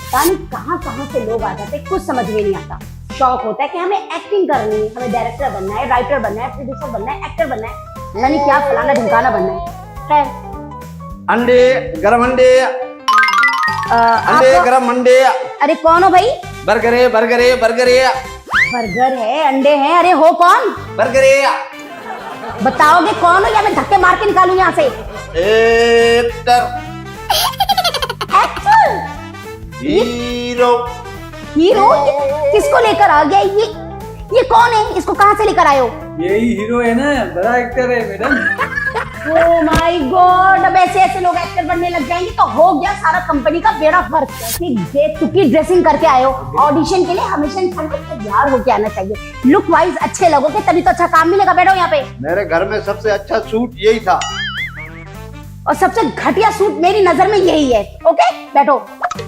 पता नहीं कहाँ कहाँ से लोग आ जाते, कुछ समझ में नहीं आता। शौक होता है कि हमें एक्टिंग करनी है, हमें डायरेक्टर बनना है, राइटर बनना है, प्रोड्यूसर बनना है, एक्टर बनना है, पता नहीं क्या फलाना ढिमकाना बनना है। खैर अंडे गरम अंडे, अंडे गरम अंडे। अरे कौन हो भाई? बर्गरे बर्गरे बर्गरे। बर्गर है, अंडे हैं, अरे हो कौन? बर्गरे। बताओगे कौन हो या मैं धक्के मार के निकालूं यहाँ से? एक्टर। एक्टर? हीरो। हीरो? किसको लेकर आ गया ये कौन है? इसको कहाँ से लेकर आए हो? यही हीरो है ना, बड़ा एक्टर है मैडम। ओह माय गॉड, अब ऐसे ऐसे लोग एक्टर बनने लग जाएंगे तो हो गया सारा कंपनी का बेड़ा गर्क। तुकी ड्रेसिंग करके आए हो ऑडिशन के लिए, हमेशा इंसान को तैयार होके आना चाहिए, लुक वाइज अच्छे लगोगे तभी तो अच्छा काम मिलेगा। बैठो यहाँ पे। मेरे घर में सबसे अच्छा सूट यही था और सबसे घटिया सूट मेरी नजर में यही है। ओके बैठो।